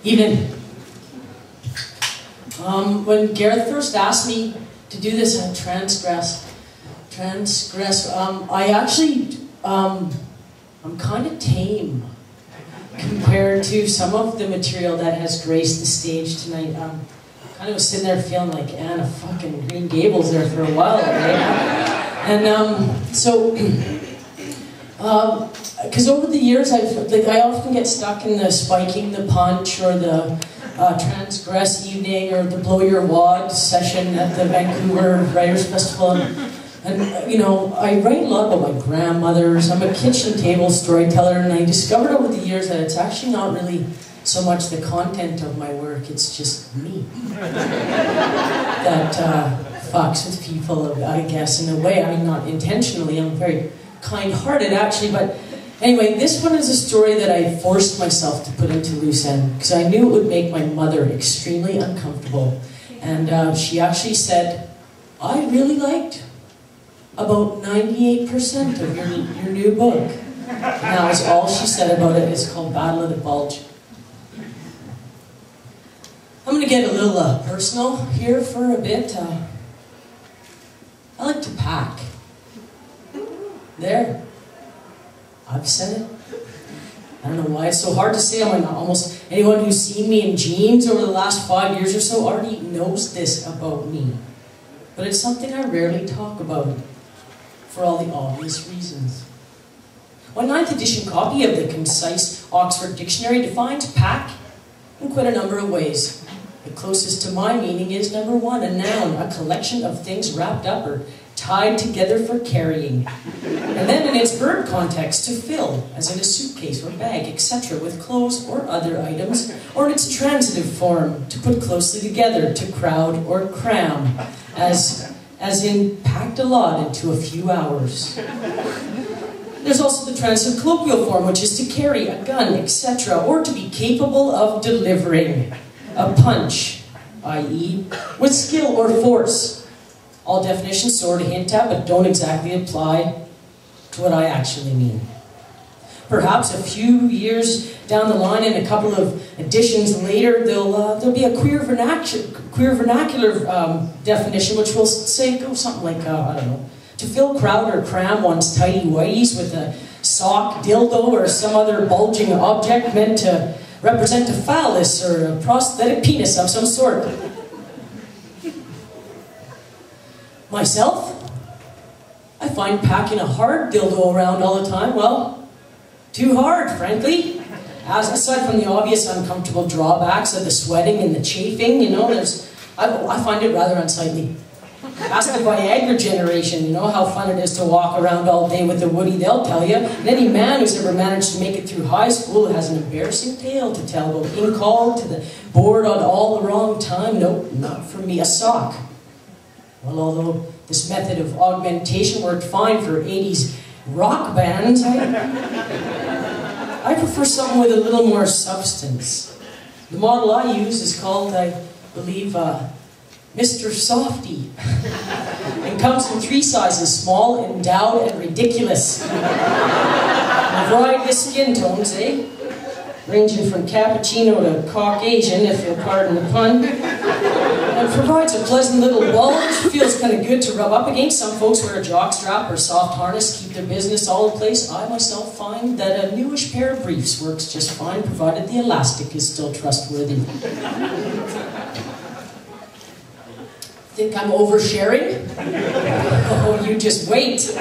Evening. When Gareth first asked me to do this on Transgress, I actually, I'm kind of tame compared to some of the material that has graced the stage tonight. Kind of was sitting there feeling like Anna fucking Green Gables there for a while, right? And because over the years, I often get stuck in the spiking the punch or the Transgress evening or the blow your wad session at the Vancouver Writers Festival. And you know, I write a lot about my grandmothers. I'm a kitchen table storyteller, and I discovered over the years that it's actually not really so much the content of my work, it's just me that fucks with people, I guess, in a way. I mean, not intentionally. I'm very kind-hearted, actually, but anyway, this one is a story that I forced myself to put into loose end because I knew it would make my mother extremely uncomfortable. And she actually said, I really liked about 98% of your new book. And that was all she said about it. It's called Battle of the Bulge. I'm going to get a little personal here for a bit. I like to pack. There. I've said it. I don't know why it's so hard to say. I mean, almost anyone who's seen me in jeans over the last 5 years or so already knows this about me. But it's something I rarely talk about, for all the obvious reasons. One 9th edition copy of the concise Oxford Dictionary defines pack in quite a number of ways. The closest to my meaning is number 1, a noun, a collection of things wrapped up or tied together for carrying. And then in its verb context, to fill, as in a suitcase or bag, etc., with clothes or other items, or in its transitive form, to put closely together, to crowd or cram, as in packed a lot into a few hours. There's also the transitive colloquial form, which is to carry a gun, etc., or to be capable of delivering a punch, i.e., with skill or force. All definitions sort of hint at, but don't exactly apply to what I actually mean. Perhaps a few years down the line, and a couple of editions later, there'll be a queer vernacular definition, which will say, go something like, I don't know, to fill, crowd, or cram one's tidy whities with a sock, dildo, or some other bulging object meant to represent a phallus or a prosthetic penis of some sort. Myself, I find packing a hard dildo around all the time, well, too hard, frankly. As aside from the obvious uncomfortable drawbacks of the sweating and the chafing, you know, I find it rather unsightly. Ask the Viagra generation, you know, how fun it is to walk around all day with a woody, they'll tell you. And any man who's ever managed to make it through high school has an embarrassing tale to tell about being called to the board on all the wrong time. Nope, not for me, a sock. Well, although this method of augmentation worked fine for 80s rock bands, I prefer something with a little more substance. The model I use is called, I believe, Mr. Softy, and comes in 3 sizes: small, endowed, and ridiculous. A variety of skin tones, ranging from cappuccino to Caucasian, if you'll pardon the pun. And provides a pleasant little bulge. Feels kind of good to rub up against. Some folks wear a jockstrap or soft harness, keep their business all in place. I myself find that a newish pair of briefs works just fine, provided the elastic is still trustworthy. Think I'm oversharing? Oh, you just wait.